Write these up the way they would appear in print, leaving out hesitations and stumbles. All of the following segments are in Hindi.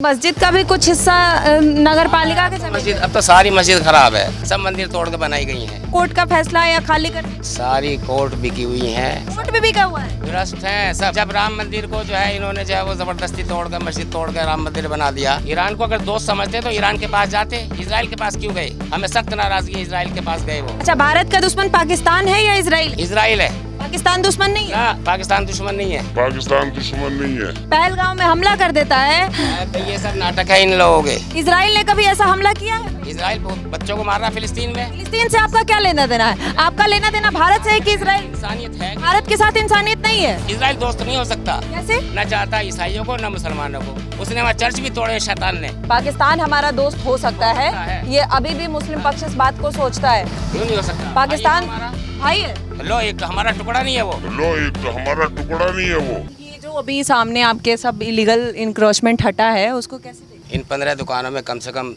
मस्जिद का भी कुछ हिस्सा नगर पालिका के मस्जिद अब तो सारी मस्जिद खराब है, सब मंदिर तोड़ के बनाई गई हैं। कोर्ट का फैसला है या खाली कर सारी कोर्ट बिकी हुई हैं। कोर्ट भी बिका हुआ है। भ्रष्ट हैं सब। जब राम मंदिर को जो है इन्होंने जो है वो जबरदस्ती तोड़कर मस्जिद तोड़कर राम मंदिर बना दिया। ईरान को अगर दोस्त समझते तो ईरान के पास जाते, इजराइल के पास क्यों गए? हमें सख्त नाराजगी इजराइल के पास गए वो। अच्छा, भारत का दुश्मन पाकिस्तान है या इसराइल? इजराइल है। पाकिस्तान दुश्मन नहीं है। ना, पाकिस्तान दुश्मन नहीं है। पाकिस्तान दुश्मन नहीं है। पहलगाम में हमला कर देता है तो ये सब नाटक है इन लोगों के। इसराइल ने कभी ऐसा हमला किया है? इजराइल बच्चों को मार रहा फिलिस्तीन में। फिलिस्तीन से आपका क्या लेना देना है? आपका लेना देना भारत से है कि इसराइल? इंसानियत है। भारत के साथ इंसानियत नहीं है। इजराइल दोस्त नहीं हो सकता। कैसे? न चाहता ईसाइयों को न मुसलमानों को। उसने वहाँ चर्च भी तोड़े शैतान ने। पाकिस्तान हमारा दोस्त हो सकता है, ये अभी भी मुस्लिम पक्ष इस बात को सोचता है। क्यों नहीं हो सकता? पाकिस्तान भाई है। लो, एक हमारा टुकड़ा नहीं है वो। लो, एक हमारा टुकड़ा नहीं है वो। ये जो अभी सामने आपके सब इलीगल इंक्रोचमेंट हटा है, उसको कैसे देखते इन 15 दुकानों में कम से कम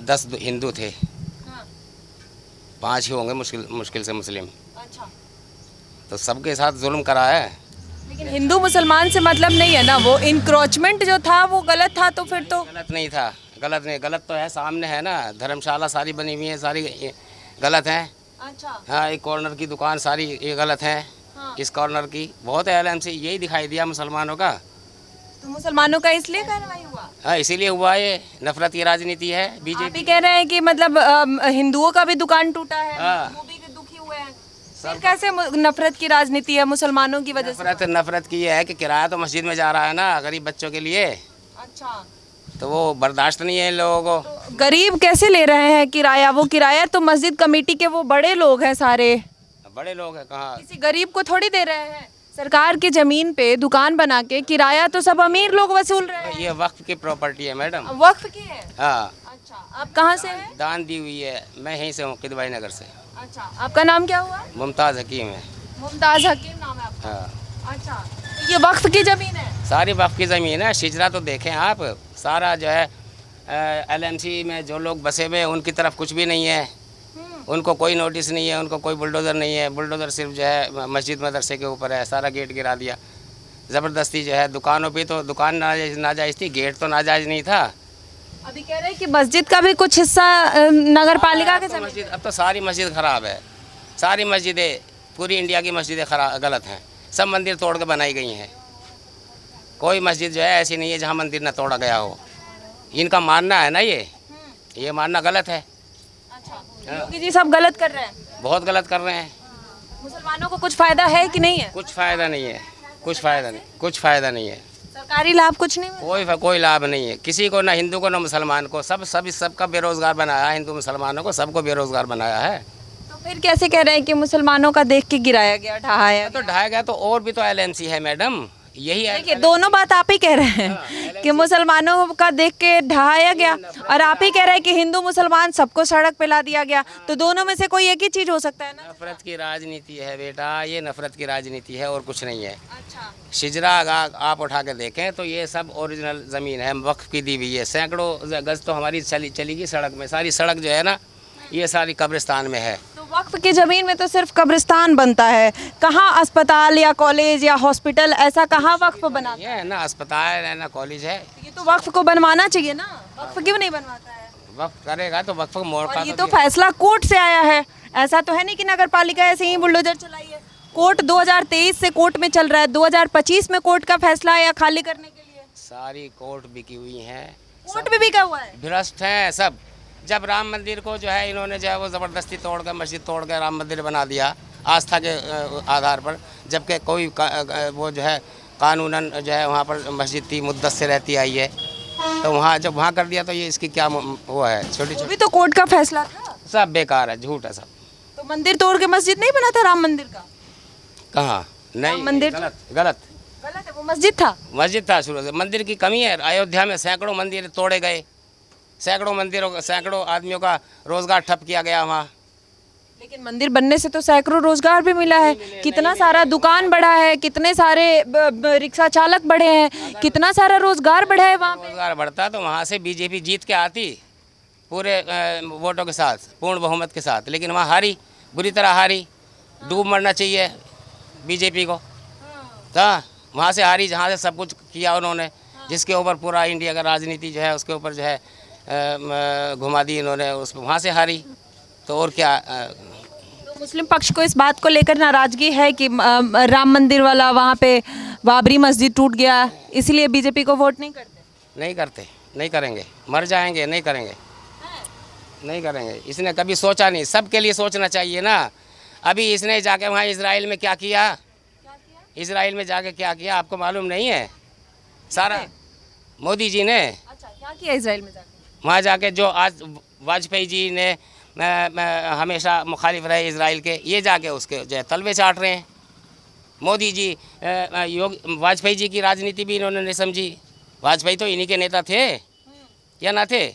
10 हिंदू थे। हाँ। 5 ही होंगे मुश्किल से मुस्लिम। अच्छा, तो सबके साथ जुल्म करा है। लेकिन हिंदू मुसलमान से मतलब नहीं है ना। वो इंक्रोचमेंट जो था वो गलत था, तो फिर तो गलत नहीं था। गलत नहीं, गलत तो है, सामने है ना। धर्मशाला सारी बनी हुई है, सारी गलत है। अच्छा। हाँ, एक कॉर्नर की दुकान सारी ये गलत है। हाँ। इस कॉर्नर की बहुत एलएम से यही दिखाई दिया मुसलमानों का। तो मुसलमानों का इसलिए कार्रवाई हुआ? हाँ, इसीलिए हुआ। ये नफरत की राजनीति है आप बीजेपी। ही कह रहे हैं कि मतलब हिंदुओं का भी दुकान टूटा है, हाँ। वो भी दुखी हुए हैं। फिर कैसे नफरत की राजनीति है मुसलमानों की वजह से? नफरत की ये है कि किराया तो मस्जिद में जा रहा है ना गरीब बच्चों के लिए। अच्छा, तो वो बर्दाश्त नहीं है इन लोगों को। तो गरीब कैसे ले रहे हैं किराया? वो किराया तो मस्जिद कमेटी के वो बड़े लोग हैं सारे। बड़े लोग हैं कहाँ? किसी गरीब को थोड़ी दे रहे हैं। सरकार की जमीन पे दुकान बना के किराया तो सब अमीर लोग वसूल रहे हैं। ये वक्फ की प्रॉपर्टी है मैडम। वक्फ की है? हाँ, अच्छा, आप कहाँ से हैं? दान दी हुई है। मैं यहीं से हूँ, किदवाई नगर से। अच्छा, आपका नाम क्या हुआ? मुमताज़ हकीम है। मुमताज हकीम नाम है आपका? हाँ, अच्छा, तो ये वक्फ की जमीन है? सारी वक्फ की ज़मीन है। शिजरा तो देखें आप, सारा जो है एलएमसी में जो लोग बसे हुए हैं उनकी तरफ कुछ भी नहीं है। उनको कोई नोटिस नहीं है, उनको कोई बुलडोज़र नहीं है। बुलडोज़र सिर्फ जो है मस्जिद मदरसे के ऊपर है। सारा गेट गिरा दिया ज़बरदस्ती जो है। दुकानों पे तो दुकान नाजायज़ थी, गेट तो नाजायज़ नहीं था। अभी कह रहे हैं कि मस्जिद का भी कुछ हिस्सा नगर पालिका के जमीन। मस्जिद अब तो सारी मस्जिद ख़राब है। सारी मस्जिदें, पूरी इंडिया की मस्जिदें खराब गलत हैं। सब मंदिर तोड़ के बनाई गई हैं। कोई मस्जिद जो है ऐसी नहीं है जहाँ मंदिर ना तोड़ा गया हो। इनका मानना है ना, ये मानना गलत है। अच्छा, योगी जी सब गलत कर रहे हैं। बहुत गलत कर रहे हैं। मुसलमानों को कुछ फायदा है कि नहीं है? कुछ फ़ायदा नहीं है, कुछ फ़ायदा नहीं, कुछ फ़ायदा नहीं है। सरकारी लाभ कुछ नहीं मिला? कोई लाभ नहीं है किसी को, ना हिंदू को ना मुसलमान को। सबका बेरोज़गार बनाया है। हिंदू मुसलमानों को सबको बेरोज़गार बनाया है। तो फिर कैसे कह रहे हैं कि मुसलमानों का देख के गिराया गया, ढहाया तो गया? ढाया गया तो और भी तो एलएमसी है मैडम। यही है। देखिए, दोनों बात आप ही कह रहे हैं कि मुसलमानों का देख के ढहाया गया, और आप ही कह रहे हैं कि हिंदू मुसलमान सबको सड़क पे ला दिया गया। तो दोनों में से कोई एक ही चीज हो सकता है ना? नफरत की राजनीति है बेटा, ये नफरत की राजनीति है और कुछ नहीं है। अच्छा, शिजरा आप उठा के देखें तो ये सब ओरिजिनल ज़मीन है, वक्फ की दी हुई है। सैकड़ों गज तो हमारी चलेगी सड़क में। सारी सड़क जो है ना, ये सारी कब्रिस्तान में है। तो वक्फ की जमीन में तो सिर्फ कब्रिस्तान बनता है। कहाँ अस्पताल या कॉलेज या हॉस्पिटल, ऐसा कहाँ वक्फ बना? ये है ना अस्पताल है ना कॉलेज है। ये तो वक्फ को बनवाना चाहिए ना। वक्फ क्यों नहीं बनवाता है? वक्फ करेगा तो वक्फ को मोड़ और ये तो फैसला कोर्ट से आया है। ऐसा तो है नहीं कि नगर पालिका ऐसे ही बुलडोजर चलाई है। कोर्ट 2023 से कोर्ट में चल रहा है। 2025 में कोर्ट का फैसला आया खाली करने के लिए। सारी कोर्ट बिकी हुई हैं। कोर्ट भी बिका हुआ है। भ्रष्ट हैं सब। जब राम मंदिर को जो है इन्होंने जो है वो ज़बरदस्ती तोड़कर मस्जिद तोड़कर राम मंदिर बना दिया आस्था के आधार पर, जबकि कोई वो जो है कानूनन जो है वहाँ पर मस्जिद थी, मुद्दत से रहती आई है। तो वहाँ जब वहाँ कर दिया तो ये इसकी क्या वो है? छोटी वो छोटी भी तो कोर्ट का फैसला था। सब बेकार है, झूठ है सब। तो मंदिर तोड़ के मस्जिद नहीं बना था राम मंदिर का? कहाँ? नहीं, मंदिर गलत गलत गलत है, वो मस्जिद था। मस्जिद था शुरू से। मंदिर की कमी है। अयोध्या में सैकड़ों मंदिर तोड़े गए, सैकड़ों आदमियों का रोजगार ठप किया गया वहाँ। लेकिन मंदिर बनने से तो सैकड़ों रोजगार भी मिला है। कितना सारा दुकान बढ़ा है, कितने सारे रिक्शा चालक बढ़े हैं, कितना सारा रोजगार बढ़ा है वहाँ पे। रोजगार बढ़ता तो वहाँ से बीजेपी जीत के आती पूरे वोटों के साथ, पूर्ण बहुमत के साथ। लेकिन वहाँ हारी, बुरी तरह हारी। डूब मरना चाहिए बीजेपी को। हाँ, वहाँ से हारी जहाँ से सब कुछ किया उन्होंने। जिसके ऊपर पूरा इंडिया का राजनीति जो है उसके ऊपर जो है घुमा दी इन्होंने, उस वहाँ से हारी। तो और क्या तो मुस्लिम पक्ष को इस बात को लेकर नाराजगी है कि राम मंदिर वाला वहाँ पे बाबरी मस्जिद टूट गया, इसलिए बीजेपी को वोट नहीं करते? नहीं करते, नहीं करेंगे, मर जाएंगे, नहीं करेंगे, नहीं करेंगे। इसने कभी सोचा नहीं, सबके लिए सोचना चाहिए ना। अभी इसने जाके वहाँ इजराइल में क्या किया, इजराइल में जाके क्या किया आपको मालूम नहीं है? सारा मोदी जी ने अच्छा क्या किया इजराइल में जाके? वहाँ जाके जो आज वाजपेयी जी ने हमेशा मुखालिफ रहे इजराइल के, ये जाके उसके जो है तलवे चाट रहे हैं। मोदी जी वाजपेयी जी की राजनीति भी इन्होंने नहीं समझी। वाजपेयी तो इन्हीं के नेता थे या ना थे?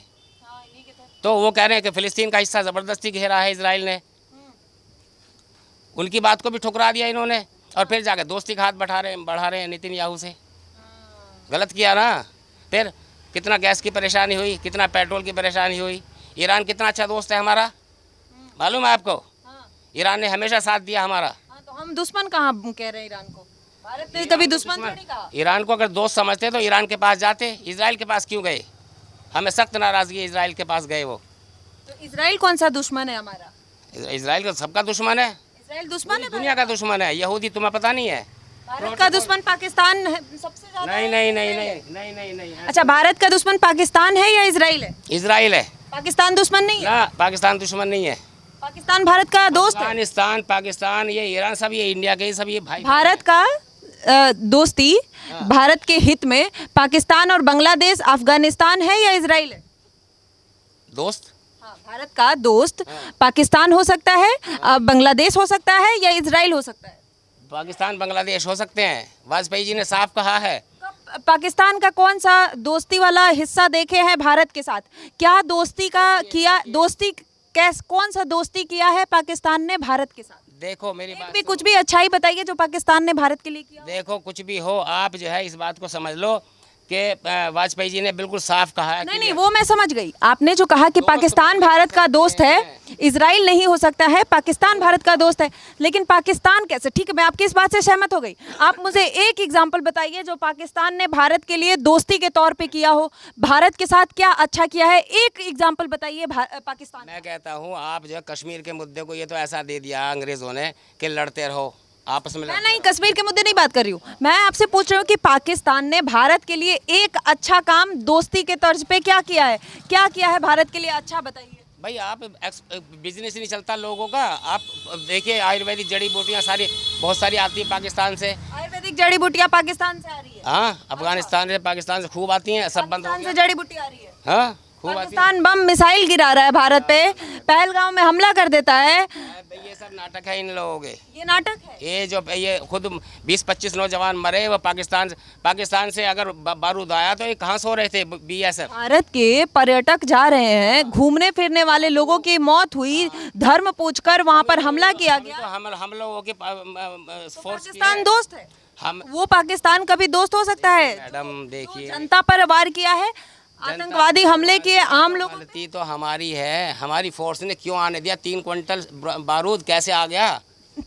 तो वो कह रहे हैं कि फ़िलिस्तीन का हिस्सा ज़बरदस्ती घेरा है इजराइल ने, उनकी बात को भी ठुकरा दिया इन्होंने। और फिर जाके दोस्ती का हाथ बढ़ा रहे हैं नितिन याहू से। गलत किया ना। फिर कितना गैस की परेशानी हुई, कितना पेट्रोल की परेशानी हुई। ईरान कितना अच्छा दोस्त है हमारा, मालूम है आपको? ईरान ने हमेशा साथ दिया हमारा। तो हम दुश्मन कहाँ कह रहे हैं ईरान को? भारत ने कभी दुश्मन थोड़ी कहा। ईरान को अगर दोस्त समझते तो ईरान के पास जाते, इजराइल के पास क्यों गए? हमें सख्त नाराज़गी इजराइल के पास गए वो। तो इजराइल कौन सा दुश्मन है हमारा? इजराइल का सबका दुश्मन है, इजराइल दुश्मन है, दुनिया का दुश्मन है। यहूदी तुम्हें पता नहीं है? भारत का दुश्मन पाकिस्तान है सबसे ज्यादा? नहीं नहीं नहीं नहीं नहीं नहीं नहीं। अच्छा, भारत का दुश्मन पाकिस्तान है या इजराइल है? इजराइल है पाकिस्तान दुश्मन नहीं है? ना, पाकिस्तान दुश्मन नहीं है। पाकिस्तान भारत का दोस्त है। अफगानिस्तान, पाकिस्तान, ये ईरान, सब ये इंडिया के सब ये भाई। भारत का दोस्ती भारत के हित में पाकिस्तान और बांग्लादेश, अफगानिस्तान है या इजराइल है? दोस्त हाँ, भारत का दोस्त पाकिस्तान हो सकता है, बांग्लादेश हो सकता है या इजराइल हो सकता है? पाकिस्तान बांग्लादेश हो सकते हैं। वाजपेयी जी ने साफ कहा है। पाकिस्तान का कौन सा दोस्ती वाला हिस्सा देखे हैं भारत के साथ? क्या दोस्ती का किया, दोस्ती कौन सा दोस्ती किया है पाकिस्तान ने भारत के साथ? देखो मेरी बात भी कुछ भी अच्छाई बताइए जो पाकिस्तान ने भारत के लिए किया। देखो कुछ भी हो, आप जो है इस बात को समझ लो कि वाजपेयी जी ने बिल्कुल साफ कहा है। नहीं, वो मैं समझ गई। आपने जो कहा कि पाकिस्तान भारत का दोस्त है, इजराइल नहीं हो सकता है, पाकिस्तान भारत का दोस्त है, लेकिन पाकिस्तान कैसे? ठीक है, मैं आपकी इस बात से सहमत हो गई। आप मुझे एक एग्जांपल बताइए जो पाकिस्तान ने भारत के लिए दोस्ती के तौर पे किया हो, भारत के साथ क्या अच्छा किया है, एक एग्जाम्पल बताइए पाकिस्तान। मैं कहता हूँ आप जो है कश्मीर के मुद्दे को ये तो ऐसा दे दिया अंग्रेजों ने कि लड़ते रहो आपस में। मैं नहीं, कश्मीर के मुद्दे नहीं बात कर रही हूँ। मैं आपसे पूछ रही हूँ कि पाकिस्तान ने भारत के लिए एक अच्छा काम दोस्ती के तर्ज पे क्या किया है? क्या किया है भारत के लिए अच्छा, बताइए। भाई आप बिजनेस नहीं चलता लोगों का। आप देखिए आयुर्वेदिक जड़ी बूटियाँ सारी बहुत सारी आती हैं पाकिस्तान से। आयुर्वेदिक जड़ी बूटियाँ पाकिस्तान से आ रही है? हाँ, अफगानिस्तान से, पाकिस्तान से खूब आती हैं। सब बंद हो पाकिस्तान गया। से जड़ी बूटी आ रही है? हाँ, खूब आती हैं। पाकिस्तान बम मिसाइल गिरा रहा है भारत पे, पहलगाम में हमला कर देता है। ये सब नाटक है इन लोगों के। ये नाटक है। ये जो ये खुद 20-25 नौजवान मरे वो पाकिस्तान से अगर बारूद आया तो ये कहाँ सो रहे थे BSF? भारत के पर्यटक जा रहे हैं, घूमने फिरने वाले लोगों की मौत हुई, धर्म पूछकर वहां पर हमला किया गया। तो हम लोगों के फोर्स पाकिस्तान दोस्त है। हम वो पाकिस्तान कभी दोस्त हो सकता है? मैडम देखिए, जनता पर वार किया है, आतंकवादी हमले किए आम लोगों। गलती तो हमारी है। हमारी फोर्स ने क्यों आने दिया? 3 क्विंटल बारूद कैसे आ गया?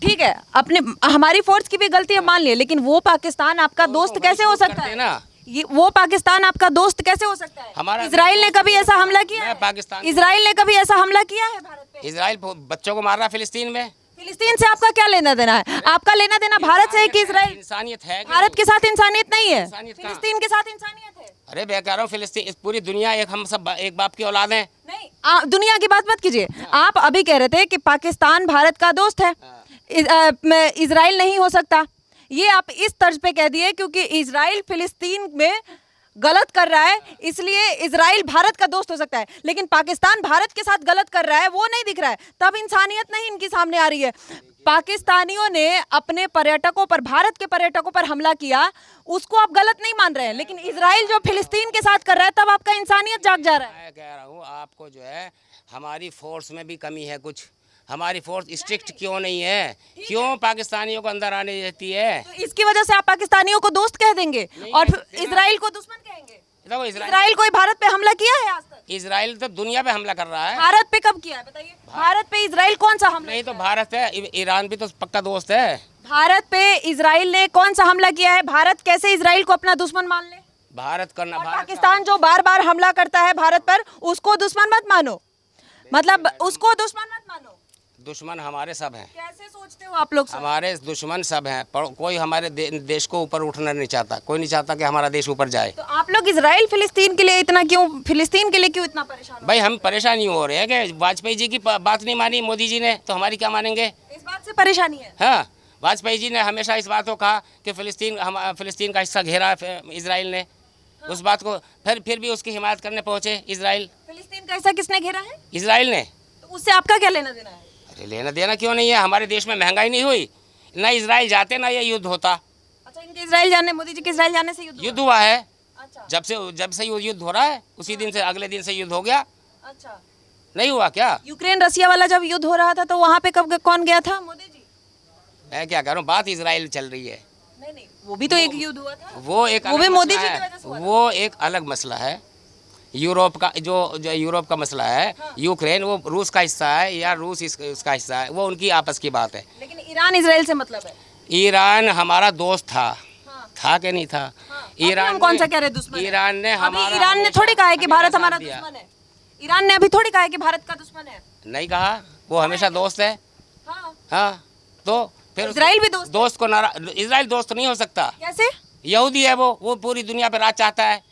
ठीक है, अपने हमारी फोर्स की भी गलती है मान लिए, लेकिन वो पाकिस्तान आपका दोस्त कैसे हो सकता है ना? ये वो पाकिस्तान आपका दोस्त कैसे हो सकता है? हमारा इजराइल ने कभी ऐसा हमला किया है? पाकिस्तान, इजराइल ने कभी ऐसा हमला किया है भारत पे? इजराइल बच्चों को मार रहा फिलिस्तीन में। फिलिस्तीन से आपका क्या लेना देना है? आपका लेना देना भारत से है कि इजराइल? इंसानियत है। भारत के साथ इंसानियत नहीं है, इंसानियत कहाँ? फिलिस्तीन के साथ इंसानियत है। अरे मैं कह रहा हूँ फिलिस्तीन, पूरी दुनिया एक, हम सब एक बाप की औलाद हैं। नहीं, दुनिया की बात मत कीजिए। आप अभी कह रहे थे कि पाकिस्तान भारत का दोस्त है, इजराइल नहीं हो सकता। ये आप इस तर्ज पे कह दिए क्योंकि इजराइल फिलिस्तीन में गलत कर रहा है, इसलिए इजराइल भारत का दोस्त हो सकता है, लेकिन पाकिस्तान भारत के साथ गलत कर रहा है वो नहीं दिख रहा है, तब इंसानियत नहीं इनकी सामने आ रही है। पाकिस्तानियों ने अपने पर्यटकों पर, भारत के पर्यटकों पर हमला किया, उसको आप गलत नहीं मान रहे हैं, लेकिन इजराइल जो फिलिस्तीन के साथ कर रहा है तब आपका इंसानियत जाग जा रहा है। मैं कह रहा हूँ आपको जो है हमारी फोर्स में भी कमी है कुछ। हमारी फोर्स स्ट्रिक्ट क्यों नहीं है? क्यों पाकिस्तानियों को अंदर आने देती है? तो इसकी वजह से आप पाकिस्तानियों को दोस्त कह देंगे और इजराइल को दुश्मन कहेंगे। देखो इजराइल कोई भारत पे हमला किया है आज तक? इजराइल तो दुनिया पे हमला कर रहा है। भारत पे कब किया है बताइए? भारत पे इजराइल कौन सा हमला? नहीं तो भारत है, ईरान भी तो पक्का दोस्त है। भारत पे इजराइल ने कौन सा हमला किया है? भारत कैसे इजराइल को अपना दुश्मन मान ले? भारत करना और भारत का- पाकिस्तान जो बार बार हमला करता है भारत पर, उसको दुश्मन मत मानो, मतलब उसको दुश्मन मत मानो। दुश्मन हमारे सब हैं, कैसे सोचते हो आप लोग सब? हमारे दुश्मन सब हैं, पर कोई हमारे देश को ऊपर उठना नहीं चाहता, कोई नहीं चाहता कि हमारा देश ऊपर जाए। तो आप लोग इजराइल फिलिस्तीन के लिए इतना क्यों, फिलिस्तीन के लिए क्यों इतना परेशान हो? भाई हम परेशान नहीं हो रहे हैं कि वाजपेयी जी की बात नहीं मानी मोदी जी ने, तो हमारी क्या मानेंगे? इस बात से परेशानी है। हाँ, वाजपेयी जी ने हमेशा इस बात को कहा कि फिलिस्तीन का हिस्सा घेरा है इसराइल ने, उस बात को फिर भी उसकी हिमायत करने पहुंचे इसराइल। फिलिस्तीन का हिस्सा किसने घेरा है? इसराइल ने। तो उससे आपका क्या लेना देना है? अरे लेना देना क्यों नहीं है, हमारे देश में महंगाई नहीं हुई, ना इसराइल जाते ना ये युद्ध होता। अच्छा, इनके इजराइल जाने, मोदी जी के इजराइल जाने से युद्ध हुआ है, अच्छा जब से युद्ध हो रहा है उसी दिन से अगले दिन से युद्ध हो गया, अच्छा। नहीं हुआ क्या? यूक्रेन रसिया वाला जब युद्ध हो रहा था तो वहाँ पे कब कौन गया था? मोदी जी। मैं क्या करूँ, बात इसराइल चल रही है, नहीं नहीं, वो भी तो एक युद्ध हुआ था। वो एक वो अलग भी मोदी मसला जी की है, वजह से हुआ था। वो एक अलग मसला है। यूरोप का जो यूरोप का मसला है, यूक्रेन वो रूस का हिस्सा है या रूस उसका हिस्सा है, वो उनकी आपस की बात है। लेकिन ईरान इजराइल से मतलब है। ईरान हमारा दोस्त था, हाँ। था कि नहीं था? अभी हम कौन सा कह रहे हैं दुश्मन है? ईरान ने अभी हमारा ईरान ने हमेशा- थोड़ी कहा है कि हमेशा भारत साथ हमारा दिया। दुश्मन है। ईरान ने अभी थोड़ी कहा है कि भारत का दुश्मन है। नहीं कहा, वो हमेशा दोस्त है। हाँ। हाँ, तो फिर इजराइल भी दोस्त है। दोस्त को नाराज, इजराइल दोस्त नहीं हो सकता, कैसे? यहूदी है वो पूरी दुनिया पे राज चाहता है।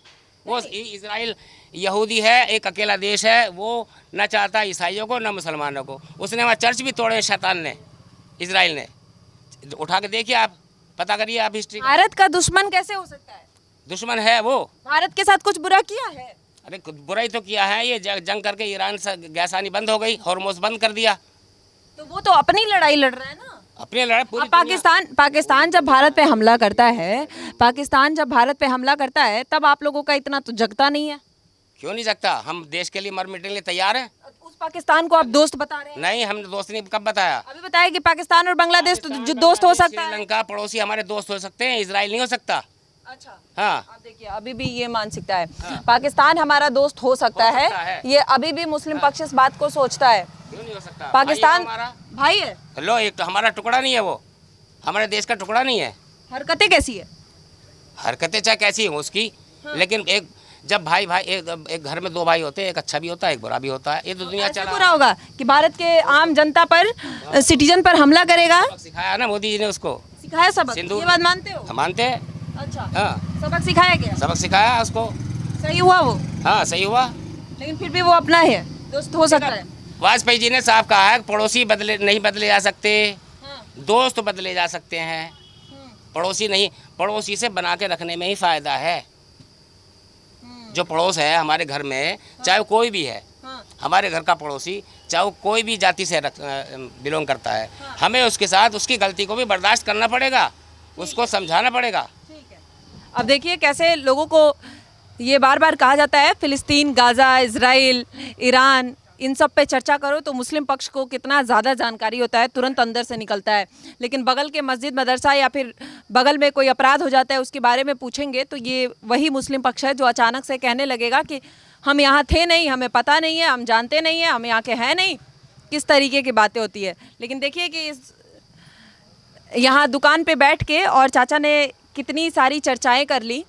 वो इजराइल यहूदी है, एक अकेला देश है, वो न चाहता ईसाइयों को न मुसलमानों को। उसने वहाँ चर्च भी तोड़े शैतान ने, इजराइल ने। उठा के देखिए आप, पता करिए आप हिस्ट्री। भारत का दुश्मन कैसे हो सकता है? दुश्मन है वो। भारत के साथ कुछ बुरा किया है? अरे बुराई तो किया है, ये जंग करके ईरान से गैस आनी बंद हो गई, हॉर्मोज बंद कर दिया। तो वो तो अपनी लड़ाई लड़ रहा है ना। अपनी लड़ाई पूरी अब पाकिस्तान जब भारत पे हमला करता है, पाकिस्तान जब भारत पे हमला करता है, तब आप लोगों का इतना तो जगता नहीं है। क्यों नहीं सकता? हम देश के लिए मर मिटने के लिए तैयार हैं। उस पाकिस्तान को आप दोस्त बता रहे हैं। नहीं, हमने दोस्त नहीं, कब बताया? अभी बताया कि पाकिस्तान और बांग्लादेश तो जो दोस्त हो सकता है। श्रीलंका पड़ोसी हमारे दोस्त हो सकते हैं, इजराइल नहीं हो सकता। अच्छा, हाँ, आप देखिए अभी भी ये मानसिकता है, पाकिस्तान हमारा दोस्त हो सकता हो सकता है, है। ये अभी भी मुस्लिम पक्ष इस बात को सोचता है। क्यों नहीं हो सकता? पाकिस्तान भाई है हमारा, भाई है। लो एक तो हमारा टुकड़ा नहीं है, वो हमारे देश का टुकड़ा नहीं है। हरकतें कैसी है? हरकतें चाहे कैसी हो उसकी, लेकिन एक जब भाई एक घर में दो भाई होते हैं, एक अच्छा भी होता है, एक बुरा भी होता है। ये तो दुनिया ऐसे चला। बुरा होगा कि भारत के आम जनता पर, सिटीजन पर हमला करेगा? सबक सिखाया ना मोदी जी ने उसको, सिखाया सबक, सिंदूर- ये बात मानते हो? हम मानते हैं। अच्छा, हाँ, सबक सिखाया गया, सबक सिखाया उसको। सही हुआ वो? हाँ, सही हुआ। लेकिन फिर भी वो अपना है, दोस्त हो सकता है। वाजपेयी जी ने साफ कहा है कि पड़ोसी नहीं बदले जा सकते, हाँ। दोस्त बदले जा सकते हैं, पड़ोसी नहीं। पड़ोसी से बना के रखने में ही फायदा है। जो पड़ोस है हमारे घर में, चाहे वो कोई भी है, हाँ। हमारे घर का पड़ोसी चाहे वो कोई भी जाति से बिलोंग करता है, हमें उसके साथ उसकी गलती को भी बर्दाश्त करना पड़ेगा, उसको समझाना पड़ेगा। ठीक है। अब देखिए कैसे लोगों को ये बार बार कहा जाता है, फिलिस्तीन, गाज़ा, इजराइल, ईरान, इन सब पे चर्चा करो तो मुस्लिम पक्ष को कितना ज़्यादा जानकारी होता है, तुरंत अंदर से निकलता है। लेकिन बगल के मस्जिद, मदरसा या फिर बगल में कोई अपराध हो जाता है, उसके बारे में पूछेंगे तो ये वही मुस्लिम पक्ष है जो अचानक से कहने लगेगा कि हम यहाँ थे नहीं, हमें पता नहीं है, हम जानते नहीं हैं, हम यहाँ के हैं नहीं। किस तरीके की बातें होती है। लेकिन देखिए कि इस यहाँ दुकान पे बैठ के और चाचा ने कितनी सारी चर्चाएं कर ली,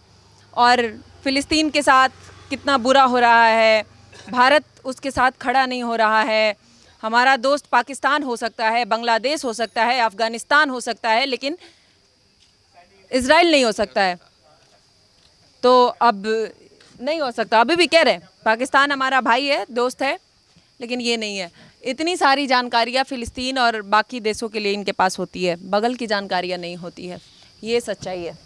और फ़िलिस्तीन के साथ कितना बुरा हो रहा है, भारत उसके साथ खड़ा नहीं हो रहा है, हमारा दोस्त पाकिस्तान हो सकता है, बांग्लादेश हो सकता है, अफ़गानिस्तान हो सकता है, लेकिन इजराइल नहीं हो सकता है। तो अब नहीं हो सकता, अभी भी कह रहे हैं पाकिस्तान हमारा भाई है, दोस्त है, लेकिन ये नहीं है। इतनी सारी जानकारियाँ फ़िलिस्तीन और बाकी देशों के लिए इनके पास होती है, बगल की जानकारियाँ नहीं होती है। ये सच्चाई है।